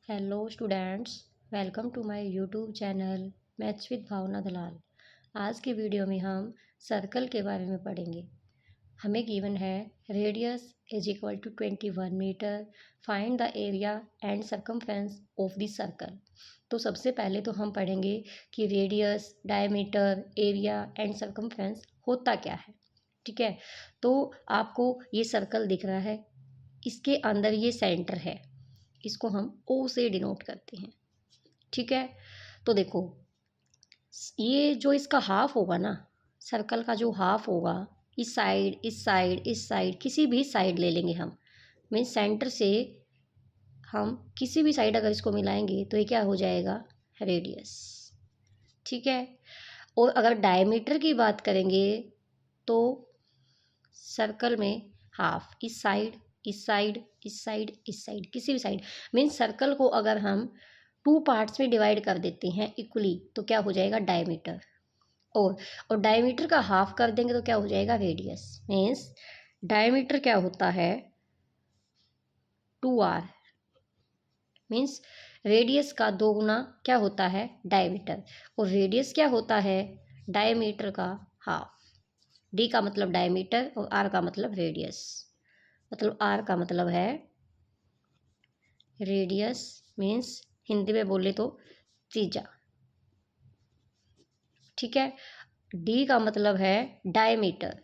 Hello students, welcome to my YouTube channel maths with Bhavna Dalal. आज की video में हम सर्कल के बारे में पढ़ेंगे। हमें गिवन है radius is equal to 21 metre, find the area and circumference of the circle. तो सबसे पहले तो हम पढ़ेंगे कि radius, diameter, area and circumference होता क्या है। ठीक है, तो आपको ये सर्कल दिख रहा है, इसके अंदर ये सेंटर है, इसको हम ओ से डिनोट करते हैं। ठीक है, तो देखो ये जो इसका हाफ होगा ना, सर्कल का जो हाफ होगा, इस साइड इस साइड इस साइड किसी भी साइड ले लेंगे हम, मीन सेंटर से हम किसी भी साइड अगर इसको मिलाएंगे तो ये क्या हो जाएगा, रेडियस। ठीक है, और अगर डायमीटर की बात करेंगे तो सर्कल में हाफ इस साइड इस साइड इस साइड इस साइड किसी भी साइड, मीन सर्कल को अगर हम टू पार्ट्स में डिवाइड कर देते हैं इक्वली तो क्या हो जाएगा, डायमीटर। और डायमीटर का हाफ कर देंगे तो क्या हो जाएगा, रेडियस। मीन्स डायमीटर क्या होता है, 2r, मीन्स रेडियस का 2 गुना क्या होता है, डायमीटर। और रेडियस क्या होता है, डायमीटर का हाफ। डी का मतलब डायमीटर और आर का मतलब रेडियस। मतलब आर का मतलब है रेडियस, मीन्स हिंदी में बोले तो त्रिज्या। ठीक है, डी का मतलब है डायमीटर,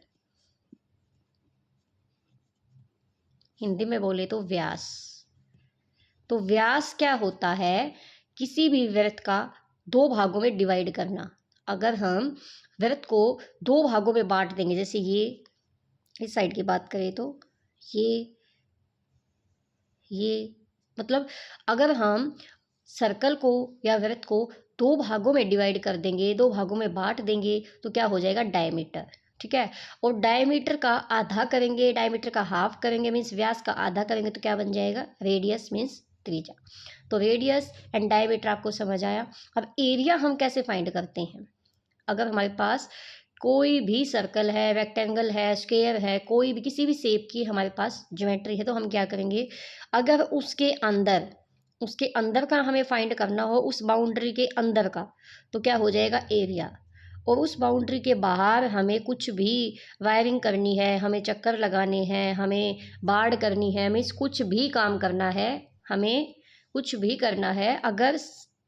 हिंदी में बोले तो व्यास। तो व्यास क्या होता है, किसी भी वृत्त का 2 भागों में डिवाइड करना। अगर हम वृत्त को 2 भागों में बांट देंगे, जैसे ये इस साइड की बात करें तो ये मतलब अगर हम सर्कल को या वृत्त को 2 भागों में डिवाइड कर देंगे, 2 भागों में बांट देंगे तो क्या हो जाएगा, डायमीटर। ठीक है, और डायमीटर का आधा करेंगे, डायमीटर का हाफ करेंगे, मीन्स व्यास का आधा करेंगे तो क्या बन जाएगा, रेडियस मीन्स त्रिज्या। तो रेडियस एंड डायमीटर आपको समझ आया। अब एरिया हम कैसे फाइंड करते हैं, अगर हमारे पास कोई भी सर्कल है, रेक्टेंगल है, स्क्वायर है, कोई भी किसी भी शेप की हमारे पास ज्योमेट्री है, तो हम क्या करेंगे, अगर उसके अंदर का हमें फाइंड करना हो, उस बाउंड्री के अंदर का, तो क्या हो जाएगा, एरिया। और उस बाउंड्री के बाहर हमें कुछ भी वायरिंग करनी है, हमें चक्कर लगाने हैं, हमें बाड़ करनी है, हमें कुछ भी काम करना है, हमें कुछ भी करना है, अगर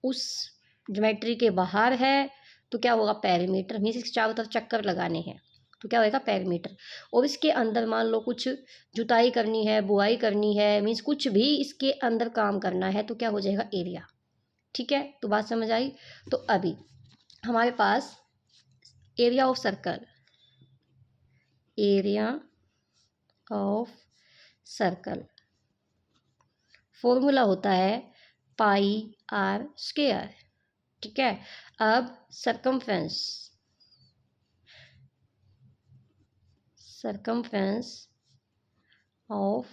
उस ज्योमेट्री के बाहर है तो क्या होगा, पेरीमीटर। मीन्स इसके चारों तरफ चक्कर लगाने हैं तो क्या होगा, पेरीमीटर। और इसके अंदर मान लो कुछ जुताई करनी है, बुआई करनी है, मीन्स कुछ भी इसके अंदर काम करना है तो क्या हो जाएगा, एरिया। ठीक है, तो बात समझ आई। तो अभी हमारे पास area of circle, area of circle formula होता है पाई आर स्क्वायर। ठीक है, अब सरकमफ्रेंस ऑफ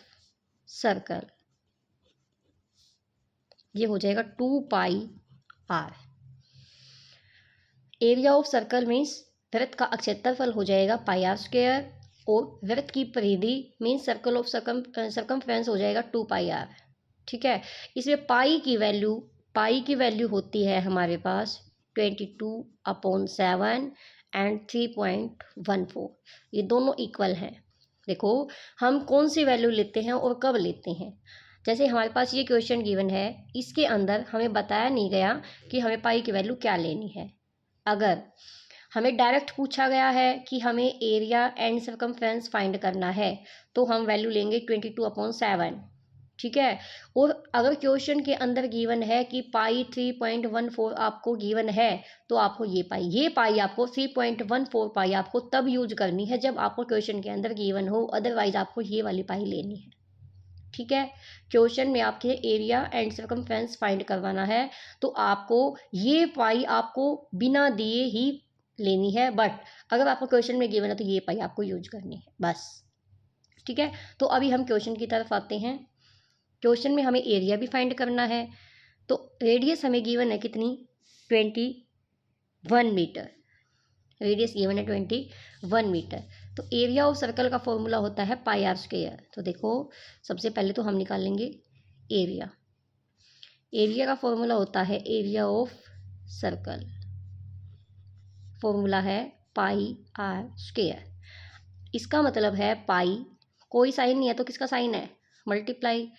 सर्कल ये हो जाएगा 2 pi r. Area of circle means वृत्त का क्षेत्रफल हो जाएगा पाई आर स्क्वायर, और वृत्त की परिधि मीन्स सर्कल ऑफ सर्कमफ्रेंस हो जाएगा 2 पाई आर। ठीक है, इसमें पाई की वैल्यू होती है हमारे पास 22/7 एंड 3.14। ये दोनों इक्वल हैं। देखो हम कौन सी वैल्यू लेते हैं और कब लेते हैं। जैसे हमारे पास ये क्वेश्चन गिवन है, इसके अंदर हमें बताया नहीं गया कि हमें पाई की वैल्यू क्या लेनी है। अगर हमें डायरेक्ट पूछा गया है कि हमें एरिया एंड सर्कमफ्रेंस फाइंड करना है तो हम वैल्यू लेंगे 22/7। ठीक है, और अगर क्वेश्चन के अंदर गिवन है कि पाई 3.14 आपको गिवन है तो आपको ये पाई आपको 3.14 पाई आपको तब यूज करनी है जब आपको क्वेश्चन के अंदर गिवन हो, अदरवाइज आपको ये वाली पाई लेनी है। ठीक है, क्वेश्चन में आपके एरिया एंड सर्कमफ्रेंस फाइंड करवाना है तो आपको ये पाई आपको बिना दिए ही लेनी है, बट अगर आपको क्वेश्चन में गिवन है तो ये पाई आपको यूज करनी है बस। ठीक है, तो अभी हम क्वेश्चन की तरफ आते हैं। क्वेश्चन में हमें एरिया भी फाइंड करना है। तो रेडियस हमें गिवन है कितनी, 21 मीटर। रेडियस गिवन है 21 मीटर। तो एरिया ऑफ सर्कल का फॉर्मूला होता है पाई आर स्क्वायर। तो देखो सबसे पहले तो हम निकालेंगे एरिया। एरिया का फॉर्मूला होता है एरिया ऑफ सर्कल, फॉर्मूला है पाई आर स्क्वायर। इसका मतलब है पाई, कोई साइन नहीं है तो किसका साइन है, मल्टीप्लाई।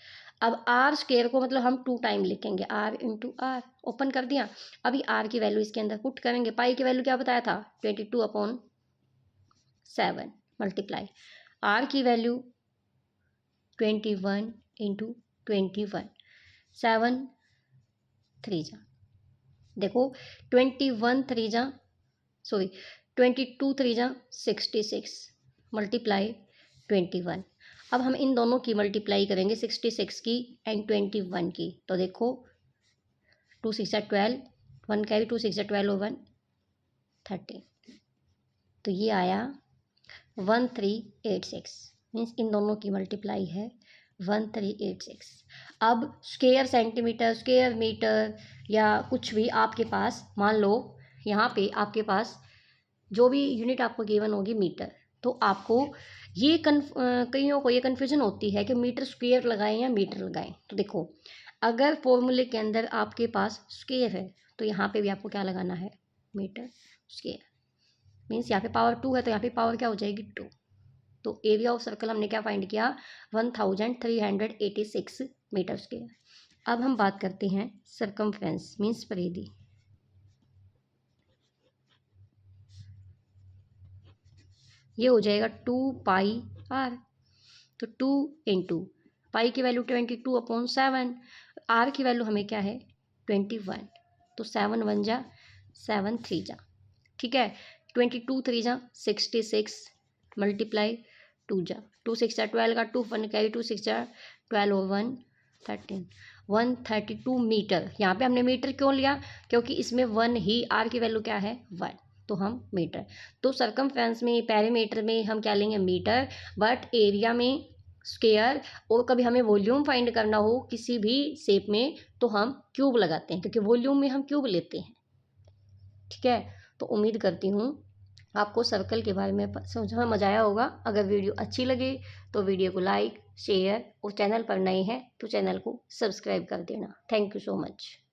अब आर स्क्वायर को मतलब हम 2 टाइम लिखेंगे, आर इंटू आर, ओपन कर दिया। अभी आर की वैल्यू इसके अंदर पुट करेंगे, पाई की वैल्यू क्या बताया था 22/7 मल्टीप्लाई आर की वैल्यू 21 इंटू 21, 7 3 जा, देखो 22 3 जा 66 मल्टीप्लाई 21। अब हम इन दोनों की मल्टीप्लाई करेंगे 66 की एंड 21 की, तो देखो 2 6 12, 1 कैरी 2 6 12 और 1 13, तो ये आया 1386, मीन्स इन दोनों की मल्टीप्लाई है 1386। अब स्क्वायर सेंटीमीटर, स्क्वायर मीटर या कुछ भी आपके पास, मान लो यहाँ पे आपके पास जो भी यूनिट आपको गिवन होगी मीटर, तो आपको ये कईयों को ये कन्फ्यूजन होती है कि मीटर स्क्वायर लगाएं या मीटर लगाएं। तो देखो अगर फॉर्मूले के अंदर आपके पास स्क्वायर है तो यहाँ पे भी आपको क्या लगाना है, मीटर स्क्वायर, मीन्स यहाँ पे पावर 2 है तो यहाँ पे पावर क्या हो जाएगी 2। तो एरिया ऑफ सर्कल हमने क्या फाइंड किया 1386 मीटर स्क्वायर। अब हम बात करते हैं सर्कमफ्रेंस मीन्स परिधि। ये हो जाएगा 2 पाई आर, तो 2 इंटू पाई की वैल्यू 22/7, आर की वैल्यू हमें क्या है 21, तो 7 1 जा 7 3 जा, ठीक है। 22 3 जा 66 मल्टीप्लाई 2 जा, 2 6 जा 12 का 2 1 कैरी 2 6 जा 12 और 1 13, 132 मीटर। यहाँ पे हमने मीटर क्यों लिया, क्योंकि इसमें 1 ही, आर की वैल्यू क्या है 1, तो हम मीटर। तो सर्कमफ्रेंस में, पेरीमीटर में हम क्या लेंगे मीटर, बट एरिया में स्क्वायर, और कभी हमें वॉल्यूम फाइंड करना हो किसी भी शेप में तो हम क्यूब लगाते हैं, क्योंकि वॉल्यूम में हम क्यूब लेते हैं, ठीक है। तो उम्मीद करती हूँ आपको सर्कल के बारे में समझ मजा आया होगा। अगर वीडियो अच्छी लगे तो वीडियो को लाइक शेयर, और चैनल पर नए हैं तो चैनल को सब्सक्राइब कर देना। Thank you so much.